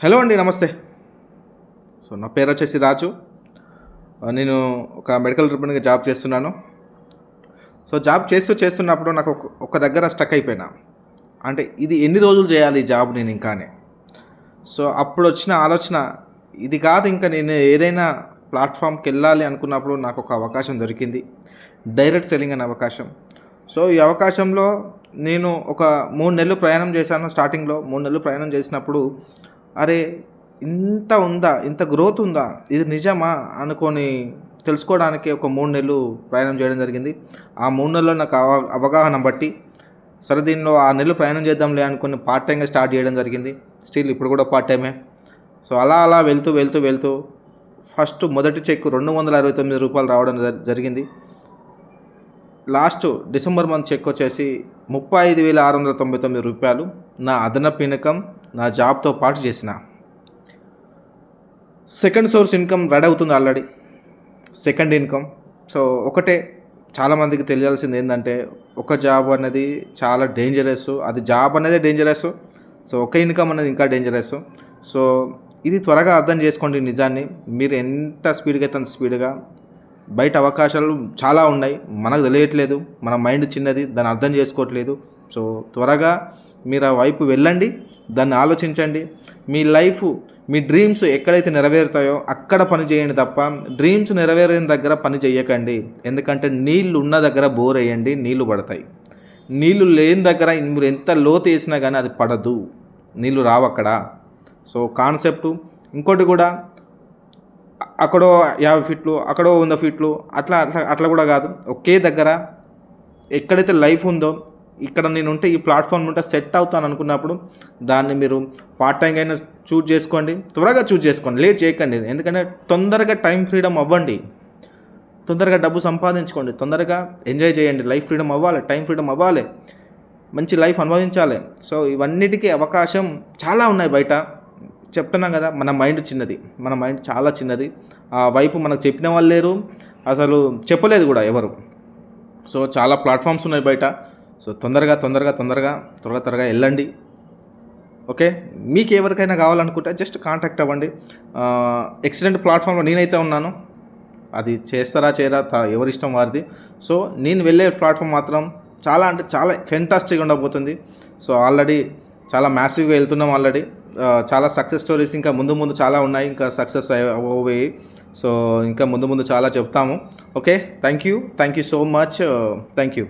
Hello అండి, నమస్తే. నా పేరు వచ్చేసి రాజు. నేను ఒక మెడికల్ రిప్రజెంటేటివ్‌గా జాబ్ చేస్తున్నాను. జాబ్ చేస్తున్నప్పుడు నాకు ఒక దగ్గర స్టక్ అయిపోయినా. అంటే ఇది ఎన్ని రోజులు చేయాలి ఈ జాబ్ నేను ఇంకా అని. అప్పుడొచ్చిన ఆలోచన ఇది కాదు, ఇంకా నేను ఏదైనా ప్లాట్‌ఫామ్‌కెళ్ళాలి అనుకున్నప్పుడు నాకు ఒక అవకాశం దొరికింది. డైరెక్ట్ సెల్లింగ్ అనే అవకాశం. ఈ అవకాశంలో నేను ఒక 3 నెలలు ప్రయాణం చేశాను. స్టార్టింగ్‌లో 3 నెలలు ప్రయాణం చేసినప్పుడు అరే! ఇంత ఉందా? ఇంత గ్రోత్ ఉందా? ఇది నిజమా? అనుకోని తెలుసుకోవడానికి ఒక 3 నెలలు ప్రయాణం చేయడం జరిగింది. ఆ 3 నెలల్లో నాకు అవగాహన బట్టి సరే దీనిలో 6 నెలలు ప్రయాణం చేద్దాంలే అనుకుని పార్ట్ టైమ్‌గా స్టార్ట్ చేయడం జరిగింది. స్టిల్ ఇప్పుడు కూడా పార్ట్ టైమే. అలా వెళ్తూ ఫస్ట్ మొదటి చెక్ రూ. 269 రావడం జరిగింది. లాస్ట్ డిసెంబర్ మంత్ చెక్ వచ్చేసి రూ. 35,699 నా అదనపు ఇన్కమ్ నా జాబ్తో పాటు చేసిన. సెకండ్ సోర్స్ ఇన్కమ్ రెడీ అవుతుంది ఆల్రెడీ. Second income. ఒకటే చాలామందికి తెలియాల్సింది ఏంటంటే ఒక జాబ్ అనేది చాలా డేంజరస్. అది జాబ్ అనేది డేంజరస్. ఒక ఇన్కమ్ అనేది ఇంకా డేంజరస్. ఇది త్వరగా అర్థం చేసుకోండి నిజాన్ని. మీరు ఎంత స్పీడ్గా అయితే అంత స్పీడ్గా బయట అవకాశాలు చాలా ఉన్నాయి. మనకు తెలియట్లేదు. మన మైండ్ చిన్నది, దాన్ని అర్థం చేసుకోవట్లేదు. త్వరగా మీరు ఆ వైపు వెళ్ళండి, దాన్ని ఆలోచించండి. మీ లైఫ్, మీ డ్రీమ్స్ ఎక్కడైతే నెరవేరుతాయో అక్కడ పని చేయండి తప్ప డ్రీమ్స్ నెరవేరిన దగ్గర పని చేయకండి. ఎందుకంటే నీళ్ళు ఉన్న దగ్గర బోర్ వేయండి, నీళ్ళు పడతాయి. నీళ్ళు లేని దగ్గర మీరు ఎంత లోతు వేసినా కానీ అది పడదు, నీళ్ళు రావు అక్కడ. కాన్సెప్టు ఇంకోటి కూడా, అక్కడో 50 ఫీట్లు, అక్కడో 100 ఫీట్లు, అట్లా కూడా కాదు. ఒకే దగ్గర ఎక్కడైతే లైఫ్ ఉందో ఇక్కడ నేను ఉంటే, ఈ ప్లాట్ఫామ్ ఉంటే సెట్ అవుతాను అనుకున్నప్పుడు దాన్ని మీరు పార్ట్ టైం అయినా చూజ్ చేసుకోండి. త్వరగా చూజ్ చేసుకోండి, లేట్ చేయకండి. ఎందుకంటే తొందరగా టైం ఫ్రీడమ్ అవ్వండి, తొందరగా డబ్బు సంపాదించుకోండి, తొందరగా ఎంజాయ్ చేయండి. లైఫ్ ఫ్రీడమ్ అవ్వాలి, టైం ఫ్రీడమ్ అవ్వాలి, మంచి లైఫ్ అనుభవించాలి. ఇవన్నిటికీ అవకాశం చాలా ఉన్నాయి బయట. చెప్తున్నాం కదా, మన మైండ్ చిన్నది, మన మైండ్ చాలా చిన్నది. ఆ వైపు మనకు చెప్పిన వాళ్ళు లేరు, అసలు చెప్పలేదు కూడా ఎవరు. చాలా ప్లాట్ఫామ్స్ ఉన్నాయి బయట. త్వరగా వెళ్ళండి. ఓకే, మీకు ఎవరికైనా కావాలనుకుంటే జస్ట్ కాంటాక్ట్ అవ్వండి. ఎక్సలెంట్ ప్లాట్ఫామ్లో నేనైతే ఉన్నాను. అది చేస్తారా చేయరా ఎవరిష్టం వారిది. నేను వెళ్ళే ప్లాట్ఫామ్ మాత్రం చాలా అంటే చాలా ఫెంటాస్టిక్గా ఉండబోతుంది. ఆల్రెడీ చాలా మ్యాసివ్గా వెళ్తున్నాం ఆల్రెడీ. చాలా సక్సెస్ స్టోరీస్ ఇంకా ముందు చాలా ఉన్నాయి, ఇంకా సక్సెస్ అవ్వబోయి. ఇంకా ముందు చాలా చెప్తాము. Okay, thank you so much. Thank you.